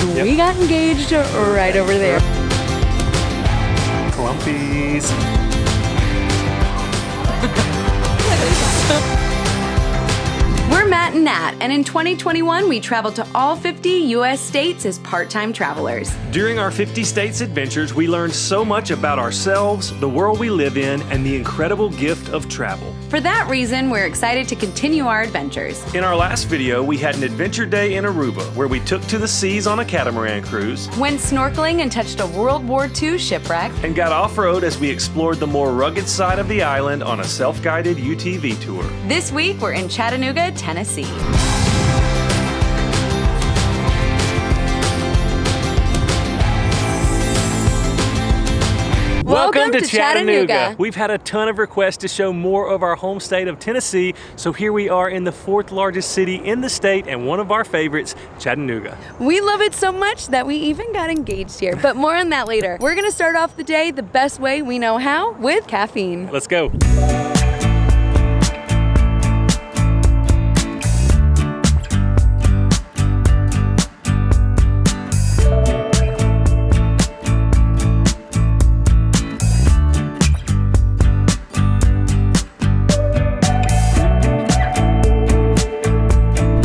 Yep. We got engaged right over there. Clumpies. We're Matt and Nat, and in 2021, we traveled to all 50 U.S. states as part-time travelers. During our 50 states adventures, we learned so much about ourselves, the world we live in, and the incredible gift of travel. For that reason, we're excited to continue our adventures. In our last video, we had an adventure day in Aruba, where we took to the seas on a catamaran cruise, Went snorkeling and touched a World War II shipwreck, and got off-road as we explored the more rugged side of the island on a self-guided UTV tour. This week, we're in Chattanooga, Tennessee. Welcome to Chattanooga. We've had a ton of requests to show more of our home state of Tennessee, so here we are in the 4th largest city in the state and one of our favorites, Chattanooga. We love it so much that we even got engaged here, but more on that later. We're gonna start off the day the best way we know how, with caffeine. Let's go.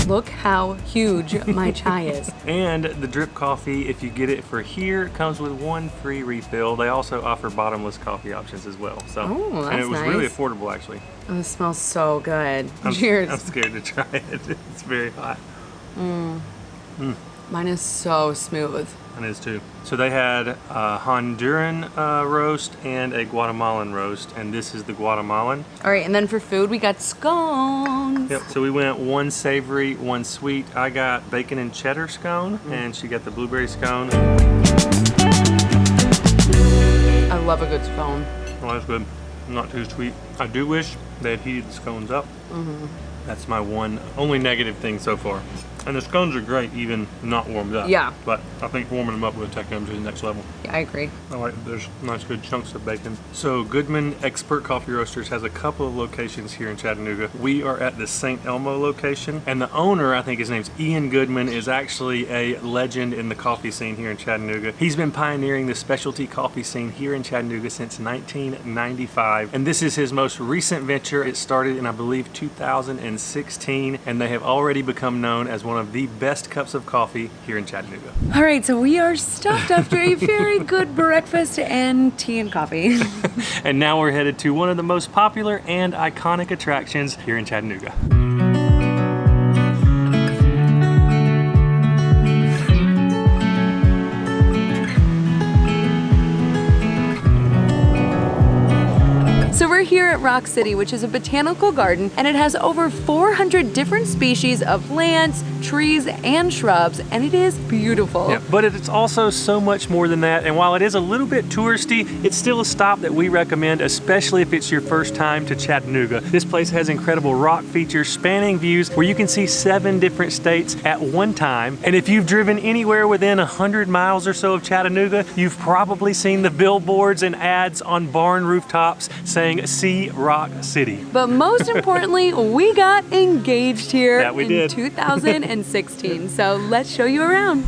Look how huge my chai is. And the drip coffee, if you get it for here, comes with 1 free refill. They also offer bottomless coffee options as well. So, Oh, that's and it was nice. really affordable, actually. Oh, it smells so good. I'm Cheers. scared to try it. It's very hot. Mine is so smooth. It is too. So they had a Honduran roast and a Guatemalan roast, and this is the Guatemalan. All right, and then for food, we got scones. Yep. So we went 1 savory, 1 sweet. I got bacon and cheddar scone, and she got the blueberry scone. I love a good scone. Well, that's good. Not too sweet. I do wish they had heated the scones up. That's my only negative thing so far. And the scones are great, even not warmed up. Yeah. But I think warming them up would take them to the next level. Yeah, I agree. I like that there's nice good chunks of bacon. So Goodman Expert Coffee Roasters has a couple of locations here in Chattanooga. We are at the St. Elmo location, and the owner, I think his name's Ian Goodman, is actually a legend in the coffee scene here in Chattanooga. He's been pioneering the specialty coffee scene here in Chattanooga since 1995, and this is his most recent venture. It started in, I believe, 2016, and they have already become known as one of the best cups of coffee here in Chattanooga. All right, so we are stuffed after a very good breakfast and tea and coffee. And now we're headed to one of the most popular and iconic attractions here in Chattanooga. So we're here at Rock City, which is a botanical garden, and it has over 400 different species of plants, trees, and shrubs, and it is beautiful. Yeah, but it's also so much more than that, and while it is a little bit touristy, it's still a stop that we recommend, especially if it's your first time to Chattanooga. This place has incredible rock features, spanning views, where you can see 7 different states at one time, and if you've driven anywhere within 100 miles or so of Chattanooga, you've probably seen the billboards and ads on barn rooftops saying "See Rock City." But most importantly, we got engaged here That we in did. 2016. So let's show you around.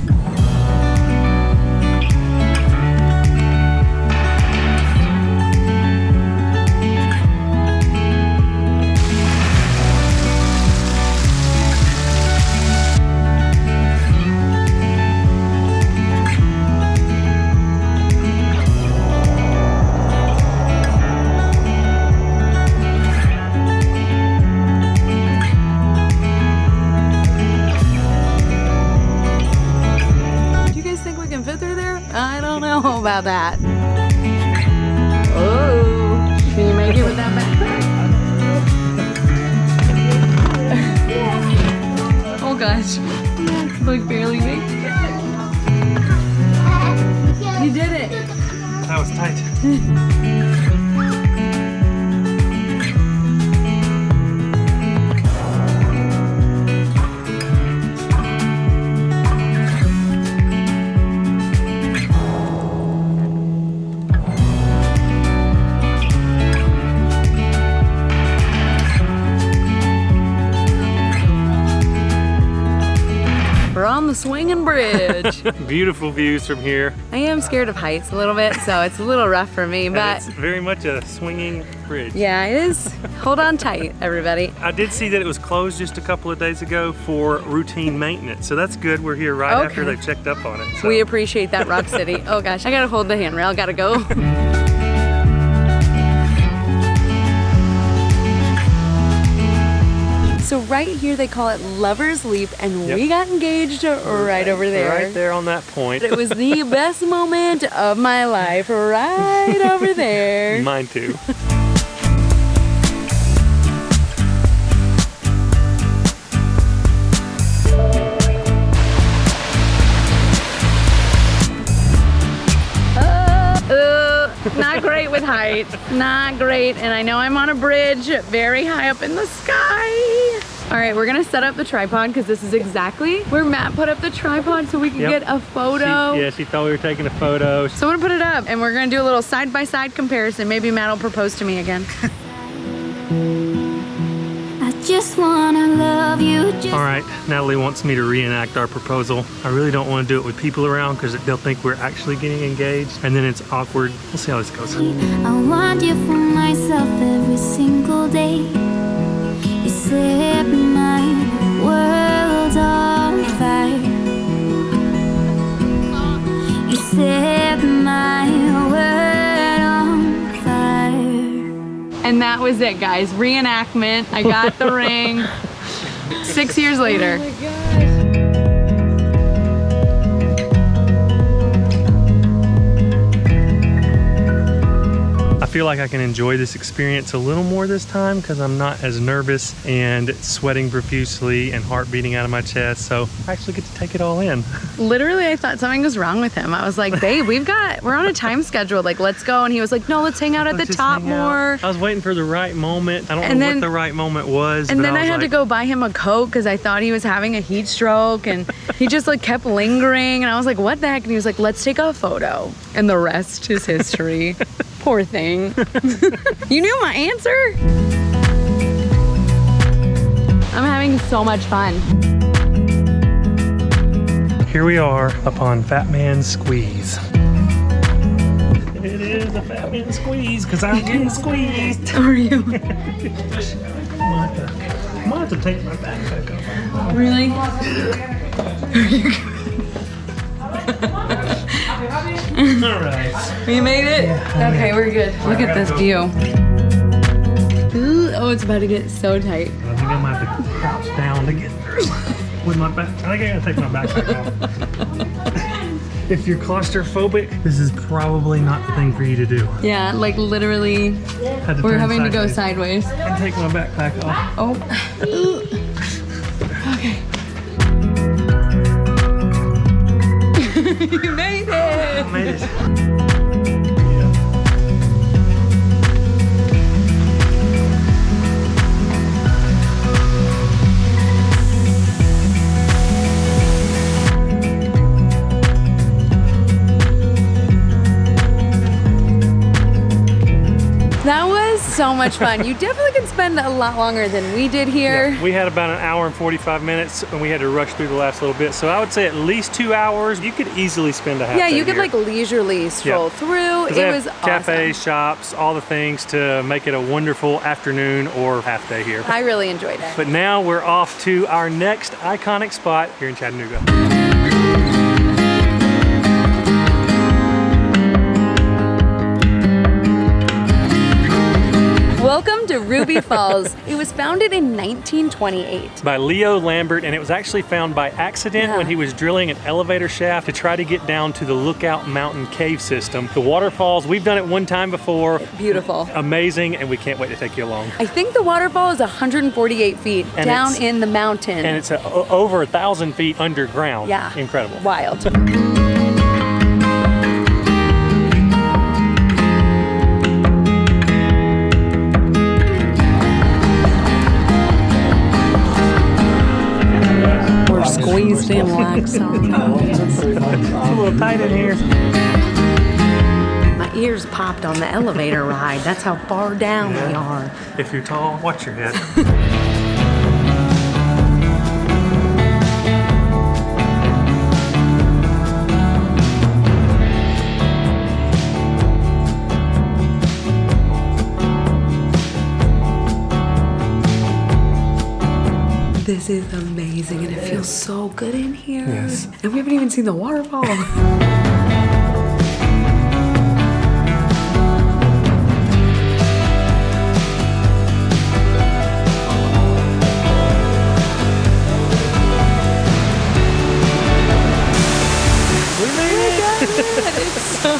About that. Oh, can you make it with that backpack? Oh gosh, like barely made it. You did it. That was tight. the swinging bridge. Beautiful views from here. I am scared of heights a little bit, so it's a little rough for me, but it's very much a swinging bridge. yeah, it is. Hold on tight, everybody. I did see that it was closed just a couple of days ago for routine maintenance, so that's good. We're here right after they've checked up on it. So. We appreciate that, Rock City. Oh gosh, I gotta hold the handrail, gotta go. So right here they call it Lover's Leap, and we got engaged right over there. Right there on that point. It was the best moment of my life, right over there. Mine too. Not great with height, not great. And I know I'm on a bridge very high up in the sky. All right, we're gonna set up the tripod because this is exactly where Matt put up the tripod so we can get a photo. She thought we were taking a photo. So I'm gonna put it up and we're gonna do a little side-by-side comparison. Maybe Matt will propose to me again. Just wanna love you. All right, Natalie wants me to reenact our proposal. I really don't want to do it with people around because they'll think we're actually getting engaged and then it's awkward. We'll see how this goes. I want you for myself every single day. You set my world on fire. You set my world on fire. And that was it, guys. Reenactment. I got the ring. 6 years later. Oh my gosh. I feel like I can enjoy this experience a little more this time because I'm not as nervous and sweating profusely and heart beating out of my chest, so I actually get to take it all in. Literally, I thought something was wrong with him. I was like, babe, we're on a time schedule, like, let's go. And he was like, no, let's hang out at the top more. I was waiting for the right moment. I don't know what the right moment was. And then I had to go buy him a Coke because I thought he was having a heat stroke, and he just like kept lingering. And I was like, what the heck? And he was like, let's take a photo. And the rest is history. Poor thing. You knew my answer? I'm having so much fun. Here we are upon Fat Man Squeeze. It is a Fat Man Squeeze because I'm getting squeezed. Are you? I might have to take my backpack off. Really? Are you All right. We made it? Yeah, okay, we're good. Look at this view. Ooh, oh, it's about to get so tight. I think I might have to crouch down to get through with my back. I think I gotta take my backpack off. If you're claustrophobic, this is probably not the thing for you to do. Yeah, like literally, we're having to go sideways. And take my backpack off. Oh. Okay. You made it! I made it. That was so much fun. You definitely can spend a lot longer than we did here. Yeah, we had about an hour and 45 minutes and we had to rush through the last little bit. So I would say at least 2 hours. You could easily spend a half day. Yeah, you could here. like leisurely stroll through. It was awesome. Cafes, shops, all the things to make it a wonderful afternoon or half day here. I really enjoyed it. But now we're off to our next iconic spot here in Chattanooga. Welcome to Ruby Falls. It was founded in 1928. By Leo Lambert, and it was actually found by accident when he was drilling an elevator shaft to try to get down to the Lookout Mountain cave system. The waterfalls, we've done it one time before. Beautiful. Amazing, and we can't wait to take you along. I think the waterfall is 148 feet And down in the mountain. And it's over 1,000 feet underground. Yeah. Incredible. Wild. Squeezed in like so. It's a little tight in here. My ears popped on the elevator ride. That's how far down we are. If you're tall, watch your head. This is amazing and it feels so good in here. Yes. And we haven't even seen the waterfall. It's so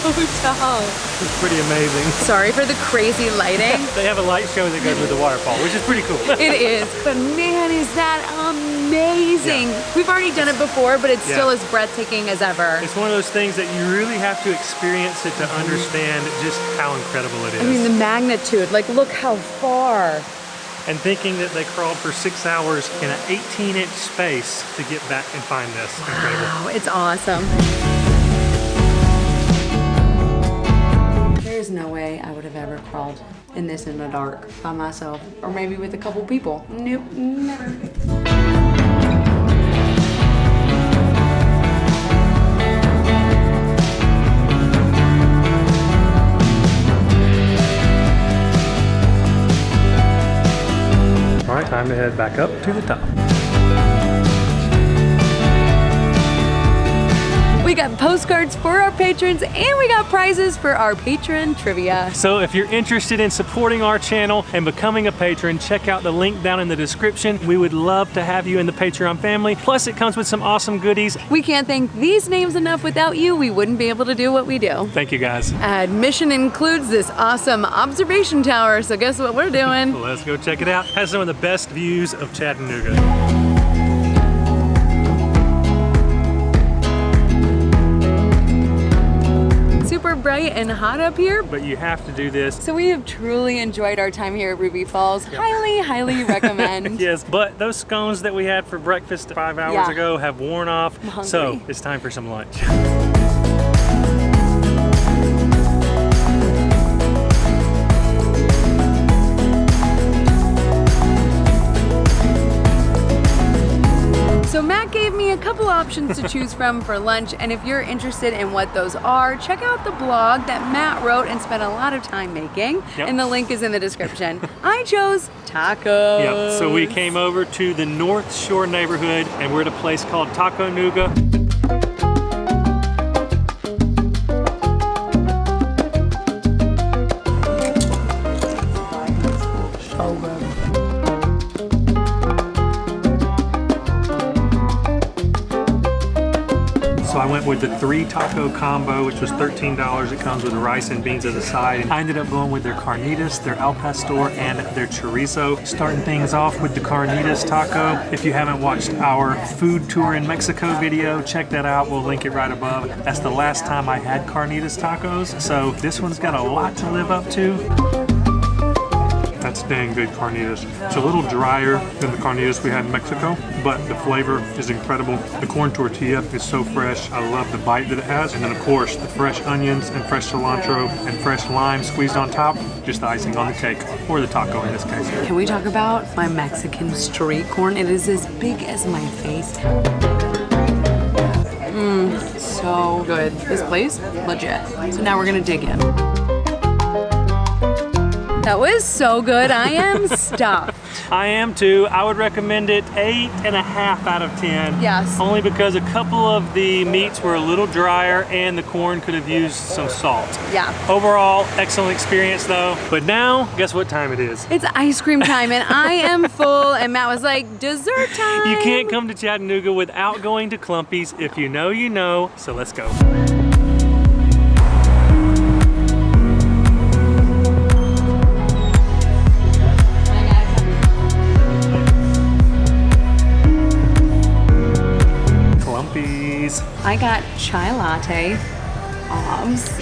tall. It's pretty amazing. Sorry for the crazy lighting. They have a light show that goes with the waterfall, which is pretty cool. It is, but man, is that amazing. Yeah. We've already done it before, but it's still Yeah. as breathtaking as ever. It's one of those things that you really have to experience it to understand just how incredible it is. I mean, the magnitude, like look how far. And thinking that they crawled for 6 hours in an 18-inch space to get back and find this. Incredible. Wow, it's awesome. There's no way I would have ever crawled in this in the dark by myself, or maybe with a couple people. Nope, never. All right, time to head back up to the top. We got postcards for our patrons and we got prizes for our patron trivia. So if you're interested in supporting our channel and becoming a patron, check out the link down in the description. We would love to have you in the Patreon family. Plus it comes with some awesome goodies. We can't thank these names enough. Without you, we wouldn't be able to do what we do. Thank you guys. Admission includes this awesome observation tower, so guess what we're doing? Let's go check it out. Has some of the best views of Chattanooga. Super bright and hot up here. But you have to do this. So we have truly enjoyed our time here at Ruby Falls. Highly recommend. Yes, but those scones that we had for breakfast 5 hours Yeah. ago have worn off. I'm hungry. So it's time for some lunch. So Matt gave me a couple options to choose from for lunch, and if you're interested in what those are, check out the blog that Matt wrote and spent a lot of time making, and the link is in the description. I chose tacos. Yep, so we came over to the North Shore neighborhood and we're at a place called Taconooga. So good. So I went with the 3 taco combo, which was $13. It comes with rice and beans as a side. And I ended up going with their carnitas, their al pastor, and their chorizo. Starting things off with the carnitas taco. If you haven't watched our food tour in Mexico video, check that out. We'll link it right above. That's the last time I had carnitas tacos. So this one's got a lot to live up to. That's dang good carnitas. It's a little drier than the carnitas we had in Mexico, but the flavor is incredible. The corn tortilla is so fresh. I love the bite that it has. And then of course, the fresh onions and fresh cilantro and fresh lime squeezed on top, just the icing on the cake, or the taco in this case. Can we talk about my Mexican street corn? It is as big as my face. So good. This place, legit. So now we're gonna dig in. That was so good. I am stuffed. I am too. I would recommend it 8.5 out of 10. Yes. Only because a couple of the meats were a little drier and the corn could have used some salt. Yeah. Overall, excellent experience though. But now, guess what time it is? It's ice cream time and I am full, and Matt was like, dessert time. You can't come to Chattanooga without going to Clumpies. If you know, you know. So let's go. I got chai latte,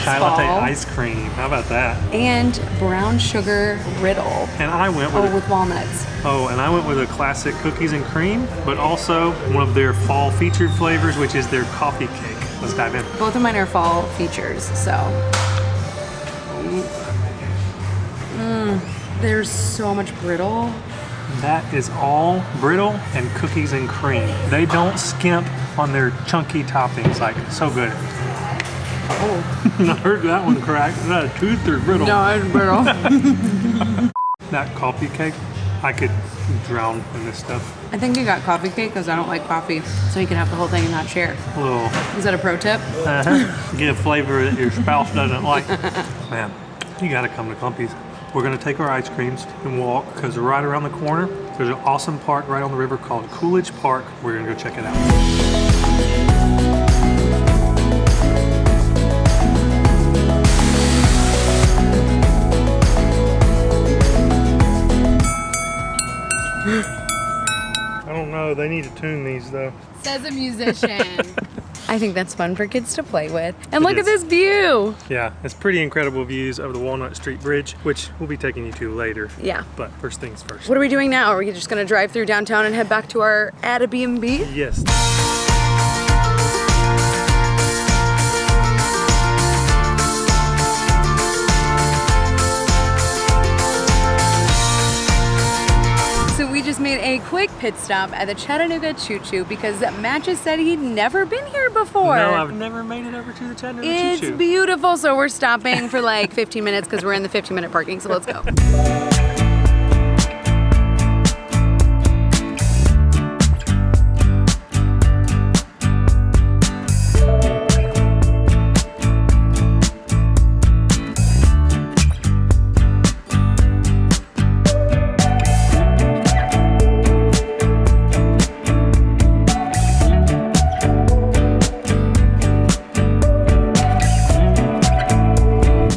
Chai latte ice cream. How about that? and brown sugar riddle. And I went with with walnuts. and I went with a classic cookies and cream, but also one of their fall featured flavors, which is their coffee cake. Let's dive in. Both of mine are fall features, so. There's so much brittle. That is all brittle and cookies and cream. They don't skimp on their chunky toppings, like so good. Oh. I heard that one crack. Is that a tooth or brittle? No, it's brittle. That coffee cake I could drown in this stuff. I think you got coffee cake because I don't like coffee, so you can have the whole thing and not share. A little. Is that a pro tip? Get a flavor that your spouse doesn't like. Man, you gotta come to Clumpies. We're gonna take our ice creams and walk because right around the corner, there's an awesome park right on the river called Coolidge Park. We're gonna go check it out. I don't know, they need to tune these though. Says a musician. I think that's fun for kids to play with. And It look at is. this view. Yeah, it's pretty incredible views of the Walnut Street Bridge, which we'll be taking you to later. Yeah. But first things first. What are we doing now? Are we just gonna drive through downtown and head back to our Airbnb? Yes. So we just made a quick pit stop at the Chattanooga Choo because Matt just said he'd never been here before. No, I've never made it over to the Chattanooga It's Choo. beautiful, so we're stopping for like 15 minutes because we're in the 15-minute parking, so let's go.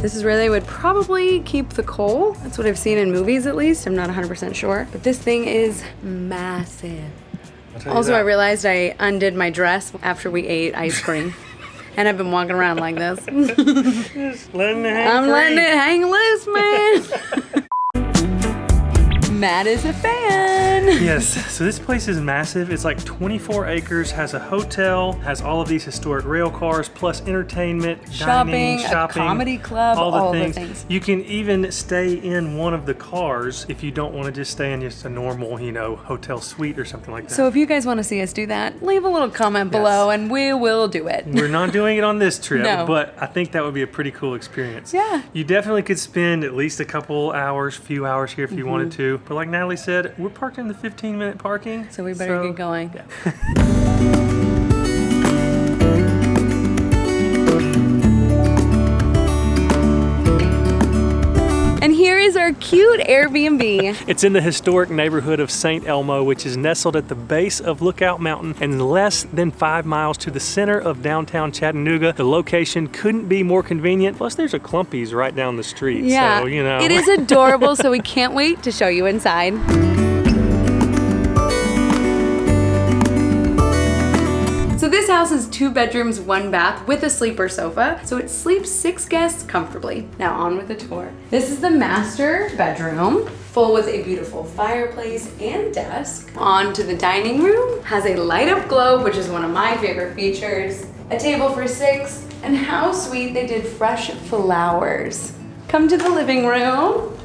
This is where they would probably keep the coal. That's what I've seen in movies at least. I'm not 100% sure. But this thing is massive. Also, I realized I undid my dress after we ate ice cream. And I've been walking around like this. Just letting it hang I'm free. letting it hang loose, man. Matt is a fan. Yes, so this place is massive. It's like 24 acres, has a hotel, has all of these historic rail cars, plus entertainment, dining, Shopping, a shopping, comedy club, all the the things. things. You can even stay in one of the cars if you don't want to just stay in just a normal, hotel suite or something like that. So if you guys want to see us do that, leave a little comment below and we will do it. We're not doing it on this trip, No. but I think that would be a pretty cool experience. Yeah. You definitely could spend at least a couple hours, few hours here if you wanted to. But like Natalie said, we're parked in the 15-minute parking. So we better get going. And here is our cute Airbnb. It's in the historic neighborhood of St. Elmo, which is nestled at the base of Lookout Mountain and less than 5 miles to the center of downtown Chattanooga. The location couldn't be more convenient. Plus, there's a Clumpies right down the street. Yeah, So, it is adorable, so we can't wait to show you inside. So this house is 2 bedrooms, 1 bath with a sleeper sofa. So it sleeps 6 guests comfortably. Now on with the tour. This is the master bedroom, full with a beautiful fireplace and desk. On to the dining room, has a light up globe, which is one of my favorite features. A table for 6, and how sweet they did fresh flowers. Come to the living room.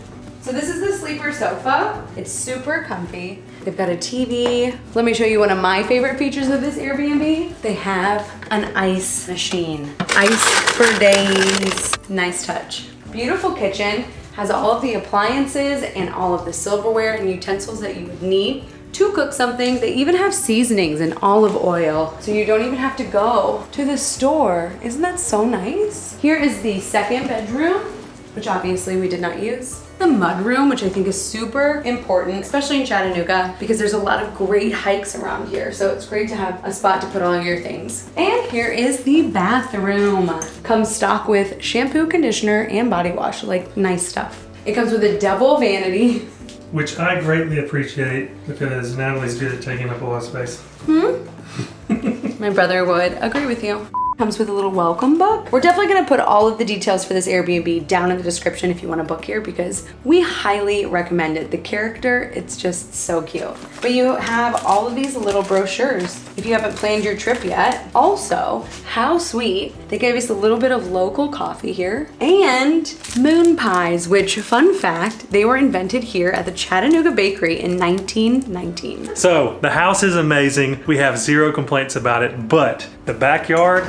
So this is the sleeper sofa. It's super comfy. They've got a TV. Let me show you one of my favorite features of this Airbnb. They have an ice machine. Ice for days. Nice touch. Beautiful kitchen. Has all of the appliances and all of the silverware and utensils that you would need to cook something. They even have seasonings and olive oil, so you don't even have to go to the store. Isn't that so nice? Here is the 2nd bedroom, which obviously we did not use. The mud room, which I think is super important, especially in Chattanooga, because there's a lot of great hikes around here. So it's great to have a spot to put all your things. And here is the bathroom. Comes stock with shampoo, conditioner, and body wash, like nice stuff. It comes with a double vanity. Which I greatly appreciate because Natalie's good at taking up a lot of space. My brother would agree with you. Comes with a little welcome book. We're definitely gonna put all of the details for this Airbnb down in the description if you wanna book here because we highly recommend it. The character, it's just so cute. But you have all of these little brochures if you haven't planned your trip yet. Also, how sweet, they gave us a little bit of local coffee here and MoonPies, which fun fact, they were invented here at the Chattanooga Bakery in 1919. So the house is amazing. We have 0 complaints about it, but the backyard,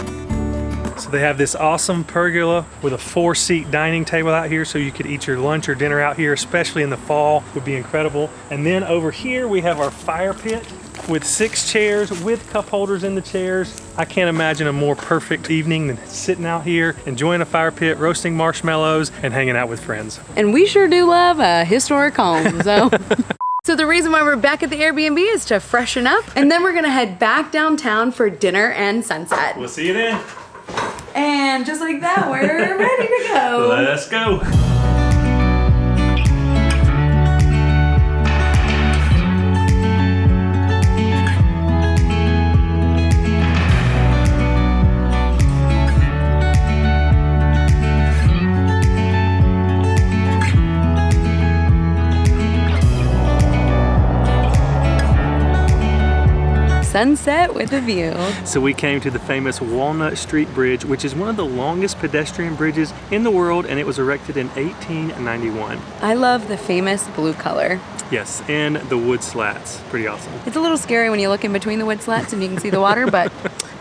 So they have this awesome pergola with a 4-seat dining table out here, so you could eat your lunch or dinner out here, especially in the fall, would be incredible. And then over here we have our fire pit with 6 chairs with cup holders in the chairs. I can't imagine a more perfect evening than sitting out here, enjoying a fire pit, roasting marshmallows, and hanging out with friends. And we sure do love a historic home, so. So the reason why we're back at the Airbnb is to freshen up, and then we're gonna head back downtown for dinner and sunset. We'll see you then. And just like that, we're ready to go. Let's go. Sunset with a view. So we came to the famous Walnut Street Bridge, which is one of the longest pedestrian bridges in the world, and it was erected in 1891. I love the famous blue color. Yes, and the wood slats. Pretty awesome. It's a little scary when you look in between the wood slats and you can see the water, but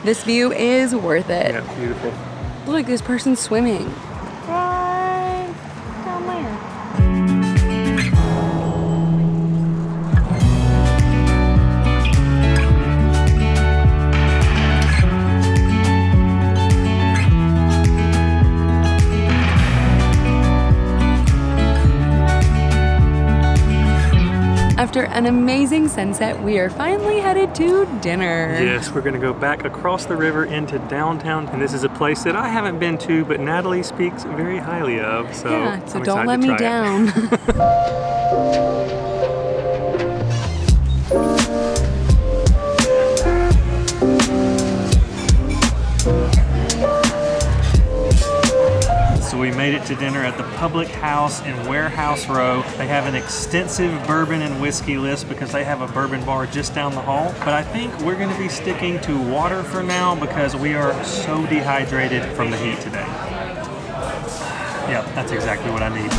this view is worth it. Yeah, beautiful. Look, this person's swimming. Right down there. After an amazing sunset, we are finally headed to dinner. Yes, we're gonna go back across the river into downtown, and this is a place that I haven't been to, but Natalie speaks very highly of, so yeah, so I'm don't excited let to me try down. So we made it to dinner at the Public House in Warehouse Row. They have an extensive bourbon and whiskey list because they have a bourbon bar just down the hall. But I think we're going to be sticking to water for now because we are so dehydrated from the heat today. Yep, that's exactly what I need.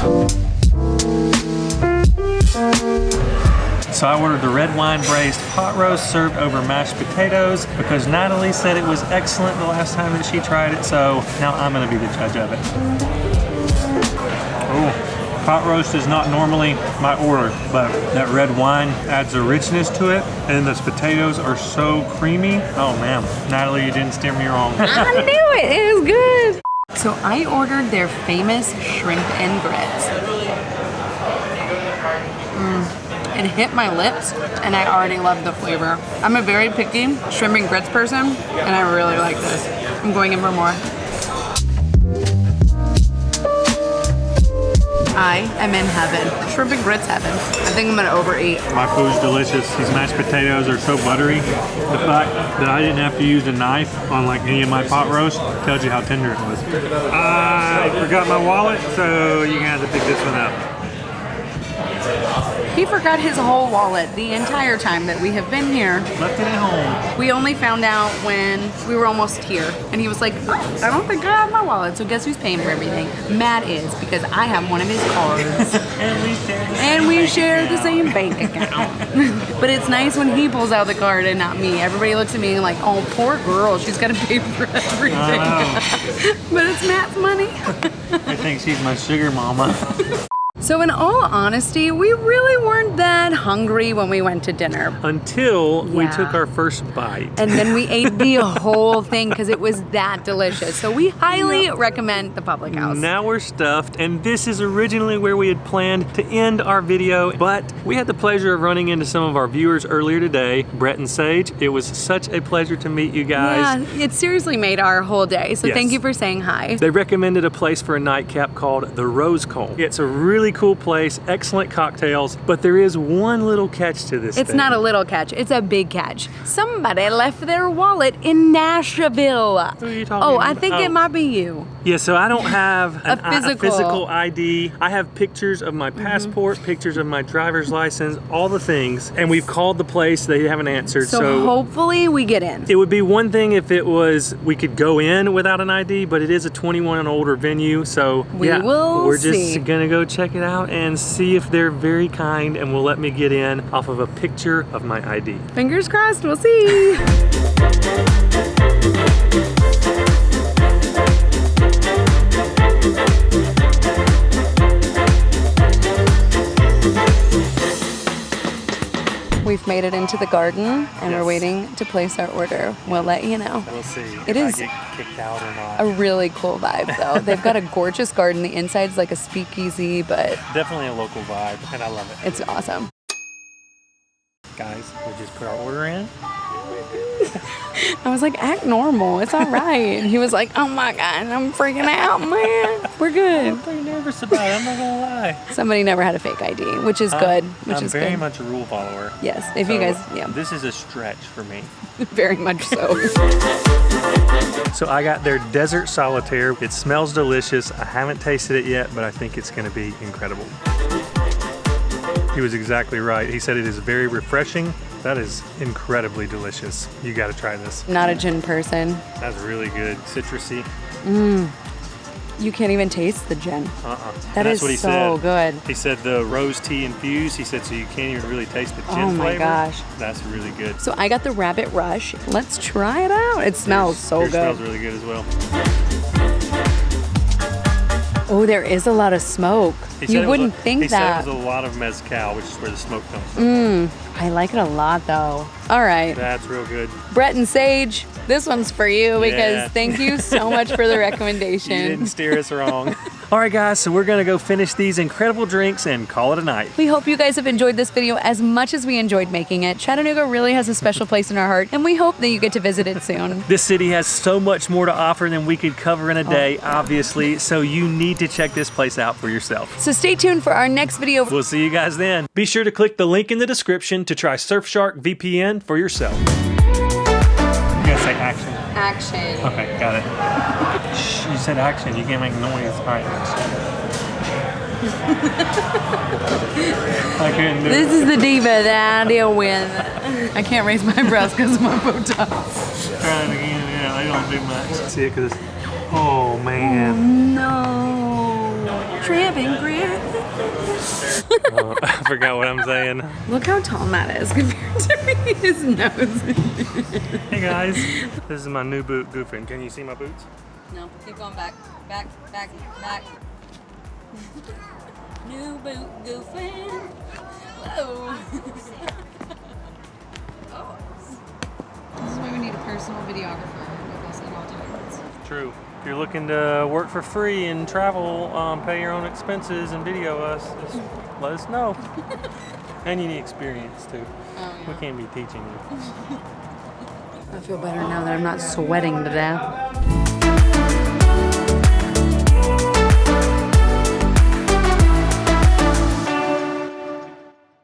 So I ordered the red wine braised pot roast served over mashed potatoes because Natalie said it was excellent the last time that she tried it, so now I'm gonna be the judge of it. Oh, pot roast is not normally my order, but that red wine adds a richness to it, and those potatoes are so creamy. Oh man, Natalie, you didn't steer me wrong. I knew it, it was good. So I ordered their famous shrimp and grits. It hit my lips, and I already love the flavor. I'm a very picky shrimp and grits person, and I really like this. I'm going in for more. I am in heaven. Shrimp and grits heaven. I think I'm gonna overeat. My food's delicious. These mashed potatoes are so buttery. The fact that I didn't have to use a knife on like any of my pot roast tells you how tender it was. I forgot my wallet, so you're gonna have to pick this one up. He forgot his whole wallet the entire time that we have been here. Left it at home. We only found out when we were almost here. And he was like, oh, I don't think I have my wallet. So guess who's paying for everything? Matt is, because I have one of his cards. And we share the same bank account. But it's nice when he pulls out the card and not me. Everybody looks at me like, oh, poor girl. She's got to pay for everything. But it's Matt's money. I think she's my sugar mama. So in all honesty, we really weren't that hungry when we went to dinner. Until we took our first bite. And then we ate the whole thing because it was that delicious. So we highly recommend the Public House. Now we're stuffed, and this is originally where we had planned to end our video, but we had the pleasure of running into some of our viewers earlier today, Brett and Sage. It was such a pleasure to meet you guys. Yeah, it seriously made our whole day. So thank you for saying hi. They recommended a place for a nightcap called the Rosecomb. It's a really cool place, excellent cocktails, but there is one little catch to this It's thing. not a little catch, it's a big catch. Somebody left their wallet in Nashville. Who are you talking Oh, about? I think it might be you. Yeah, so I don't have a physical. physical ID. I have pictures of my passport, pictures of my driver's license, all the things, and we've called the place, they haven't answered, So hopefully we get in. it would be one thing if it was, we could go in without an ID, but it is a 21 and older venue, so We will we're see. just gonna go check it out and see if they're very kind and will let me get in off of a picture of my ID. Fingers crossed, we'll see. just made it into the garden and we're Yes. waiting to place our order. We'll let you know. We'll see It if is I get kicked out or not. a really cool vibe though. They've got a gorgeous garden. The inside's like a speakeasy, but Definitely a local vibe, and I love it. it's awesome. Guys, we just put our order in. I was like, act normal. It's all right. And he was like, oh my God, I'm freaking out, man. We're good. I'm pretty nervous about it, I'm not gonna lie. Somebody never had a fake ID, which is good. Which I'm is very good. much a rule follower. Yes, if you So, guys, yeah, This is a stretch for me. very much so. So I got their desert solitaire. It smells delicious. I haven't tasted it yet, but I think it's gonna be incredible. He was exactly right. He said it is very refreshing. That is incredibly delicious. You gotta try this. Not a gin person. That's really good. Citrusy. You can't even taste the gin. That That's is what he so said. good. He said the rose tea infused. He said so you can't even really taste the gin Oh my flavor. gosh. That's really good. So I got the Rabbit Rush. Let's try it out. It smells so Yours good. smells really good as well. Oh, there is a lot of smoke. He said You it was wouldn't a- think he that. said it was a lot of mezcal, which is where the smoke comes from. I like it a lot though. All right, That's real good. Brett and Sage, this one's for you because Yeah. thank you so much for the You recommendation. didn't steer us wrong. All right, guys, so we're gonna go finish these incredible drinks and call it a night. We hope you guys have enjoyed this video as much as we enjoyed making it. Chattanooga really has a special place in our heart, and we hope that you get to visit it soon. This city has so much more to offer than we could cover in a Oh, day, obviously, so you need to check this place out for yourself. So stay tuned for our next video. We'll see you guys then. Be sure to click the link in the description to try Surfshark VPN for yourself. You gotta say action. Action. Okay, got it. Shh, you said action. You can't make noise. All right. I couldn't do This it. is the diva that I deal with. I can't raise my brows because of my Botox. Try it again. Yeah, they don't do much. See it because oh man. No. Tramping grip. Oh, I forgot what I'm saying. Look how tall Matt is compared to me. His nose. Hey guys, this is my new boot goofing. Can you see my boots? No, keep going back. Back. New boot goofing. Whoa. Oh. This is why we need a personal videographer with us at all times. True. If you're looking to work for free and travel, pay your own expenses and video us, just let us know. And you need experience too. Oh, We can't be teaching you. I feel better now that I'm not sweating to death.